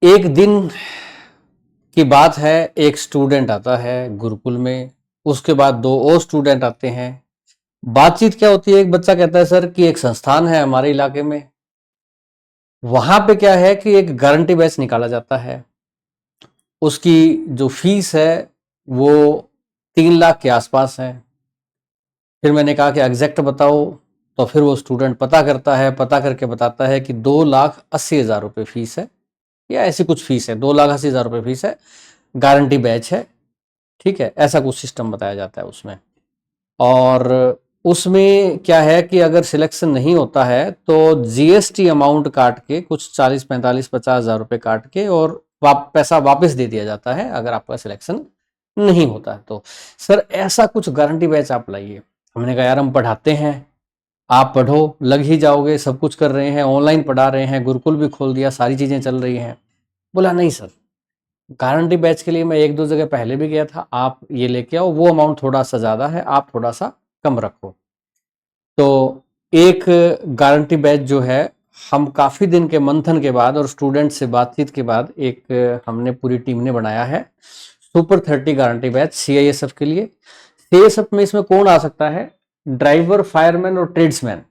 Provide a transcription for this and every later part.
एक दिन की बात है, एक स्टूडेंट आता है गुरुकुल में। उसके बाद दो और स्टूडेंट आते हैं। बातचीत क्या होती है, एक बच्चा कहता है सर कि एक संस्थान है हमारे इलाके में, वहां पे क्या है कि एक गारंटी बैच निकाला जाता है। उसकी जो फीस है वो 3 लाख के आसपास है। फिर मैंने कहा कि एग्जैक्ट बताओ, तो फिर वो स्टूडेंट पता करता है, पता करके बताता है कि 2,80,000 रुपये फीस है, या ऐसी कुछ फीस है, 2,80,000 रुपये फीस है, गारंटी बैच है। ठीक है, ऐसा कुछ सिस्टम बताया जाता है उसमें। और उसमें क्या है कि अगर सिलेक्शन नहीं होता है तो जीएसटी अमाउंट काट के कुछ 40, 45, 50 हज़ार रुपये काट के और पैसा वापस दे दिया जाता है अगर आपका सिलेक्शन नहीं होता है तो। सर ऐसा कुछ गारंटी बैच आप लाइए। हमने कहा यार हम पढ़ाते हैं, आप पढ़ो, लग ही जाओगे, सब कुछ कर रहे हैं, ऑनलाइन पढ़ा रहे हैं, गुरुकुल भी खोल दिया, सारी चीजें चल रही हैं। बोला नहीं सर, गारंटी बैच के लिए मैं एक दो जगह पहले भी गया था, आप ये लेके आओ, वो अमाउंट थोड़ा सा ज़्यादा है, आप थोड़ा सा कम रखो। तो एक गारंटी बैच जो है, हम काफ़ी दिन के मंथन के बाद और स्टूडेंट से बातचीत के बाद एक हमने पूरी टीम ने बनाया है सुपर 30 गारंटी बैच सीआईएसएफ के लिए। सीआईएसएफ में इसमें कौन आ सकता है? ड्राइवर, फायरमैन और ट्रेड्समैन,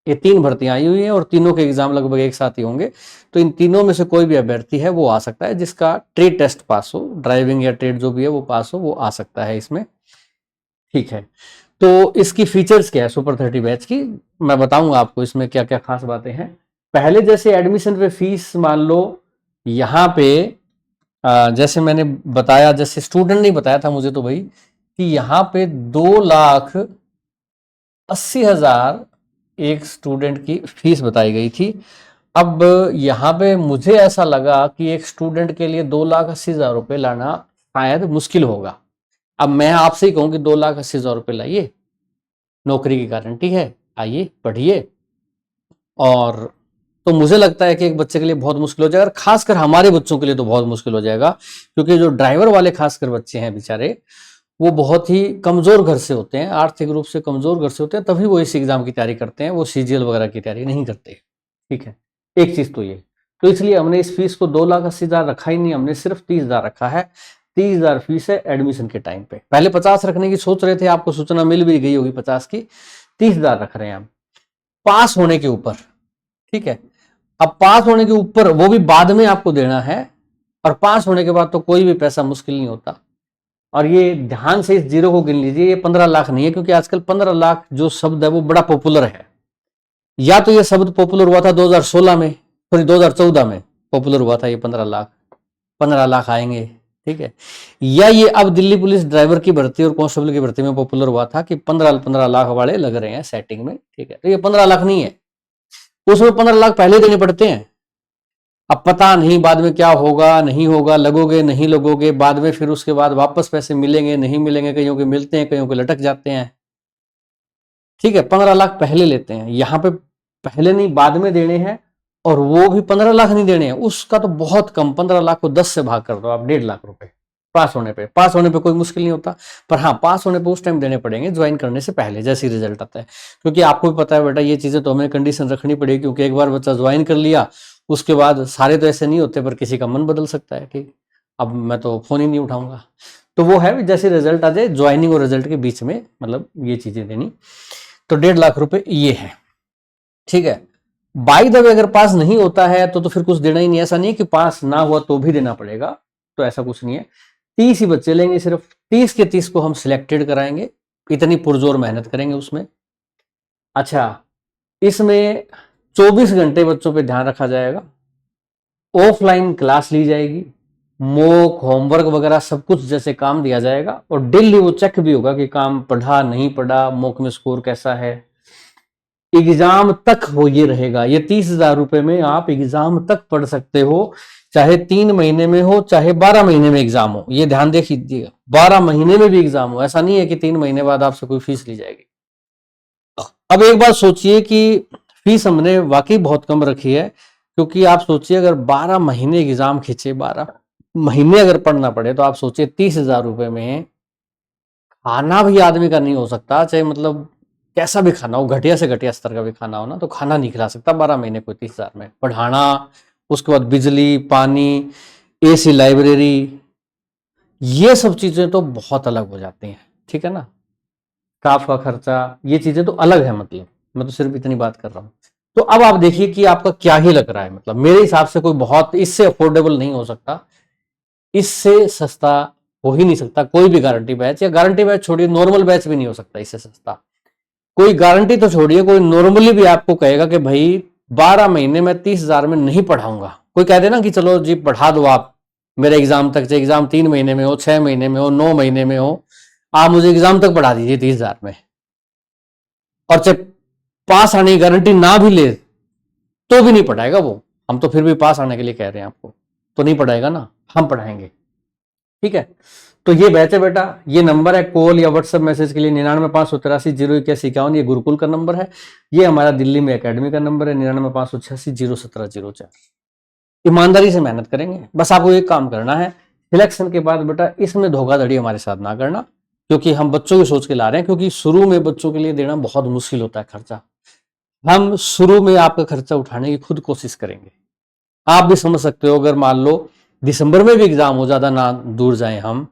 ये 3 भर्तियां आई हुई हैं और तीनों के एग्जाम लगभग एक साथ ही होंगे। तो इन तीनों में से कोई भी अभ्यर्थी है वो आ सकता है, जिसका ट्रेड टेस्ट पास हो, ड्राइविंग या ट्रेड जो भी है वो पास हो, वो आ सकता है इसमें। ठीक है, तो इसकी फीचर्स क्या है सुपर 30 बैच की, मैं बताऊंगा आपको इसमें क्या क्या खास बातें हैं। पहले जैसे एडमिशन पे फीस मान लो, यहाँ पे जैसे मैंने बताया, जैसे स्टूडेंट ने बताया था मुझे तो भाई, कि यहाँ पे 2,80,000 एक स्टूडेंट की फीस बताई गई थी। अब यहाँ पे मुझे ऐसा लगा कि एक स्टूडेंट के लिए 2,80,000 रुपये लाना शायद मुश्किल होगा। अब मैं आपसे ही कहूँ कि 2,80,000 रुपये लाइए, नौकरी की गारंटी है, आइए पढ़िए। और तो मुझे लगता है कि एक बच्चे के लिए बहुत मुश्किल हो जाएगा, खासकर हमारे बच्चों के लिए तो बहुत मुश्किल हो जाएगा, क्योंकि जो ड्राइवर वाले खासकर बच्चे हैं बेचारे, वो बहुत ही कमजोर घर से होते हैं, आर्थिक रूप से कमजोर घर से होते हैं, तभी वो इस एग्जाम की तैयारी करते हैं, वो सीजीएल वगैरह की तैयारी नहीं करते। ठीक है, एक चीज तो ये, तो इसलिए हमने इस फीस को 2,80,000 रखा ही नहीं, हमने सिर्फ 30,000 रखा है। 30,000 फीस है एडमिशन के टाइम पे। पहले 50 रखने की सोच रहे थे, आपको सूचना मिल भी गई होगी 50 की। 30,000 रख रहे हैं हम, पास होने के ऊपर। ठीक है, अब पास होने के ऊपर वो भी बाद में आपको देना है, और पास होने के बाद तो कोई भी पैसा मुश्किल नहीं होता। और ये ध्यान से इस जीरो को गिन लीजिए, ये 15 लाख नहीं है, क्योंकि आजकल 15 लाख जो शब्द है वो बड़ा पॉपुलर है। या तो ये शब्द पॉपुलर हुआ था 2016 में, सॉरी 2014 में पॉपुलर हुआ था ये 15 लाख, 15 लाख आएंगे। ठीक है, या ये अब दिल्ली पुलिस ड्राइवर की भर्ती और कांस्टेबल की भर्ती में पॉपुलर हुआ था कि 15 लाख वाले लग रहे हैं सेटिंग में। ठीक है, तो ये 15 लाख नहीं है, उसमें 15 लाख पहले देने पड़ते हैं। अब पता नहीं बाद में क्या होगा, नहीं होगा, लगोगे नहीं लगोगे, बाद में फिर उसके बाद वापस पैसे मिलेंगे नहीं मिलेंगे, कईयों के मिलते हैं, कईयों के लटक जाते हैं। ठीक है, 15 लाख पहले लेते हैं, यहां पे पहले नहीं बाद में देने हैं, और वो भी 15 लाख नहीं देने हैं, उसका तो बहुत कम, 15 लाख को 10 से भाग कर दो आप, 1.5 लाख रुपए पास होने पे। पास होने पे कोई मुश्किल नहीं होता, पर हाँ पास होने पे उस टाइम देने पड़ेंगे ज्वाइन करने से पहले, जैसे ही रिजल्ट आता है। क्योंकि आपको भी पता है बेटा, ये चीजें तो हमें कंडीशन रखनी पड़ेगी, क्योंकि एक बार बच्चा ज्वाइन कर लिया, उसके बाद सारे तो ऐसे नहीं होते, पर किसी का मन बदल सकता है। ठीक, अब मैं तो फोन ही नहीं उठाऊंगा। तो वो है, जैसे रिजल्ट आ जाए, ज्वाइनिंग और रिजल्ट के बीच में मतलब ये चीजें देनी। तो 1.5 लाख रुपए ये है। ठीक है, बाई द वे अगर पास नहीं होता है तो फिर कुछ देना ही नहीं। ऐसा नहीं है कि पास ना हुआ तो भी देना पड़ेगा, तो ऐसा कुछ नहीं है। 30 ही बच्चे लेंगे, सिर्फ 30 के 30 को हम सिलेक्टेड कराएंगे, इतनी पुरजोर मेहनत करेंगे उसमें। अच्छा, इसमें 24 घंटे बच्चों पे ध्यान रखा जाएगा, ऑफलाइन क्लास ली जाएगी, मॉक होमवर्क वगैरह सब कुछ जैसे काम दिया जाएगा, और डेली वो चेक भी होगा कि काम पढ़ा नहीं पढ़ा, मॉक में स्कोर कैसा है। एग्जाम तक हो ये रहेगा, ये 30,000 रुपए में आप एग्जाम तक पढ़ सकते हो, चाहे 3 महीने में हो, चाहे 12 महीने में एग्जाम हो। ये ध्यान देख लीजिएगा, 12 महीने में भी एग्जाम हो, ऐसा नहीं है कि 3 महीने बाद आपसे कोई फीस ली जाएगी। अब एक बात सोचिए कि फीस हमने वाकई बहुत कम रखी है, क्योंकि आप सोचिए अगर 12 महीने एग्जाम खींचे, 12 महीने अगर पढ़ना पड़े, तो आप सोचिए 30,000 रुपए में खाना भी आदमी का नहीं हो सकता, चाहे मतलब कैसा भी खाना हो, घटिया से घटिया स्तर का भी खाना हो ना, तो खाना नहीं खिला सकता 12 महीने कोई 30,000 में। पढ़ाना, उसके बाद बिजली, पानी, एसी, लाइब्रेरी, ये सब चीजें तो बहुत अलग हो जाती हैं, ठीक है ना। स्टाफ का खर्चा, ये चीजें तो अलग है, मतलब मैं तो सिर्फ इतनी बात कर रहा हूं। तो अब आप देखिए कि आपका क्या ही लग रहा है, मतलब मेरे हिसाब से कोई बहुत इससे अफोर्डेबल नहीं हो सकता, इससे सस्ता हो ही नहीं सकता कोई भी गारंटी बैच, या गारंटी बैच छोड़िए, नॉर्मल बैच भी नहीं हो सकता इससे सस्ता। कोई गारंटी तो छोड़िए, कोई नॉर्मली भी आपको कहेगा कि भाई 12 महीने में 30,000 में नहीं पढ़ाऊंगा। कोई कह देना कि चलो जी पढ़ा दो आप मेरे एग्जाम तक, चाहे एग्जाम 3 महीने में हो, 6 महीने में हो, 9 महीने में हो, आप मुझे एग्जाम तक पढ़ा दीजिए 30,000 में, और चाहे पास आने की गारंटी ना भी ले तो भी नहीं पढ़ाएगा वो। हम तो फिर भी पास आने के लिए कह रहे हैं आपको, तो नहीं पढ़ाएगा ना, हम पढ़ाएंगे, ठीक है। तो ये बैच है बेटा, ये नंबर है कॉल या व्हाट्सएप मैसेज के लिए 99,583,081,51, ये गुरुकुल का नंबर है। ये हमारा दिल्ली में एकेडमी का नंबर है 99,586,017,004। ईमानदारी से मेहनत करेंगे, बस आपको एक काम करना है, सिलेक्शन के बाद बेटा इसमें धोखाधड़ी हमारे साथ ना करना, क्योंकि हम बच्चों की सोच के ला रहे हैं, क्योंकि शुरू में बच्चों के लिए देना बहुत मुश्किल होता है खर्चा। हम शुरू में आपका खर्चा उठाने की खुद कोशिश करेंगे। आप भी समझ सकते हो, अगर मान लो दिसंबर में भी एग्जाम हो, ज्यादा ना दूर जाए हम,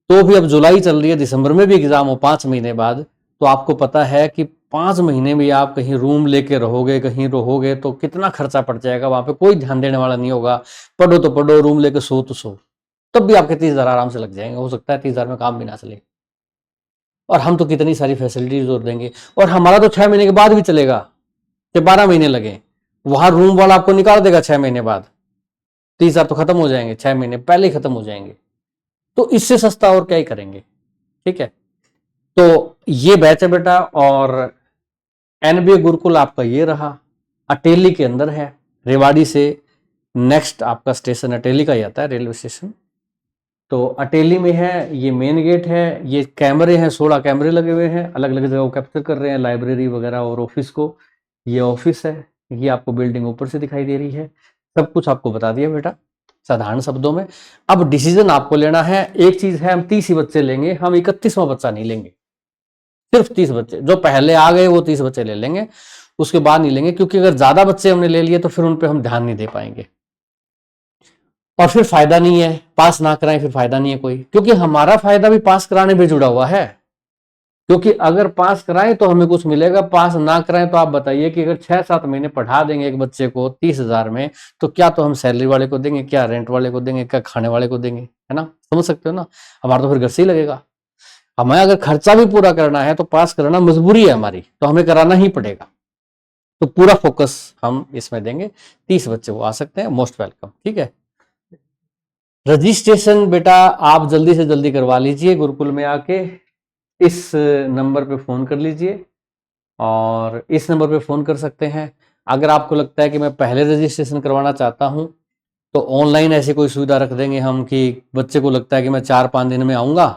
तो भी अब जुलाई चल रही है, दिसंबर में भी एग्जाम हो 5 महीने बाद, तो आपको पता है कि 5 महीने में आप कहीं रूम लेके रहोगे, कहीं रहोगे तो कितना खर्चा पड़ जाएगा, वहां पे कोई ध्यान देने वाला नहीं होगा। पढ़ो तो पढ़ो, रूम लेके सो तो सो, तब भी आपके 30,000 आराम से लग जाएंगे। हो सकता है 30,000 में काम भी ना चले, और हम तो कितनी सारी फैसिलिटीज और देंगे, और हमारा तो 6 महीने के बाद भी चलेगा, कि 12 महीने लगे, वहां रूम वाला आपको निकाल देगा 6 महीने बाद। 30,000 तो खत्म हो जाएंगे, 6 महीने पहले ही खत्म हो जाएंगे। तो इससे सस्ता और क्या ही करेंगे, ठीक है। तो ये बैच है बेटा, और एनबीए गुरुकुल आपका ये रहा, अटेली के अंदर है, रेवाड़ी से नेक्स्ट आपका स्टेशन अटेली का ही आता है, रेलवे स्टेशन। तो अटेली में है, ये मेन गेट है, ये कैमरे हैं, 16 कैमरे लगे हुए हैं, अलग अलग जगह कैप्चर कर रहे हैं, लाइब्रेरी वगैरह और ऑफिस को। ये ऑफिस है, ये आपको बिल्डिंग ऊपर से दिखाई दे रही है। सब कुछ आपको बता दिया बेटा साधारण शब्दों में। अब डिसीजन आपको लेना है। एक चीज है, हम 30 ही बच्चे लेंगे, हम 31वां बच्चा नहीं लेंगे। सिर्फ 30 बच्चे, जो पहले आ गए वो 30 बच्चे ले लेंगे, उसके बाद नहीं लेंगे, क्योंकि अगर ज्यादा बच्चे हमने ले लिए तो फिर उन पे हम ध्यान नहीं दे पाएंगे, और फिर फायदा नहीं है, पास ना कराएं फिर फायदा नहीं है कोई, क्योंकि हमारा फायदा भी पास कराने पे जुड़ा हुआ है। क्योंकि अगर पास कराएं तो हमें कुछ मिलेगा, पास ना कराएं तो आप बताइए कि अगर 6-7 महीने पढ़ा देंगे एक बच्चे को 30,000 में, तो क्या तो हम सैलरी वाले को देंगे, क्या रेंट वाले को देंगे, क्या खाने वाले को देंगे, है ना। समझ सकते हो ना, हमारा तो फिर घर से ही लगेगा। हमें अगर खर्चा भी पूरा करना है तो पास करना मजबूरी है हमारी, तो हमें कराना ही पड़ेगा। तो पूरा फोकस हम इसमें देंगे। 30 बच्चे वो आ सकते हैं, मोस्ट वेलकम, ठीक है। रजिस्ट्रेशन बेटा आप जल्दी से जल्दी करवा लीजिए, गुरुकुल में आके इस नंबर पे फोन कर लीजिए, और इस नंबर पे फोन कर सकते हैं। अगर आपको लगता है कि मैं पहले रजिस्ट्रेशन करवाना चाहता हूं, तो ऑनलाइन ऐसी कोई सुविधा रख देंगे हम कि बच्चे को लगता है कि मैं 4-5 दिन में आऊंगा,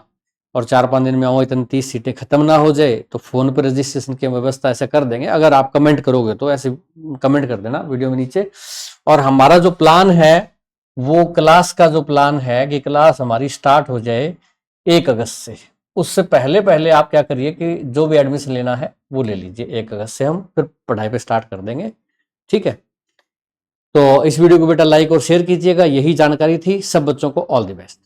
और 4-5 दिन में आऊंगा, इतनी 30 सीटें खत्म ना हो जाए, तो फोन पर रजिस्ट्रेशन की व्यवस्था ऐसे कर देंगे। अगर आप कमेंट करोगे तो ऐसे कमेंट कर देना वीडियो में नीचे। और हमारा जो प्लान है, वो क्लास का जो प्लान है कि क्लास हमारी स्टार्ट हो जाए 1 अगस्त से। उससे पहले पहले आप क्या करिए कि जो भी एडमिशन लेना है वो ले लीजिए, 1 अगस्त से हम फिर पढ़ाई पे स्टार्ट कर देंगे, ठीक है। तो इस वीडियो को बेटा लाइक और शेयर कीजिएगा। यही जानकारी थी। सब बच्चों को ऑल द बेस्ट।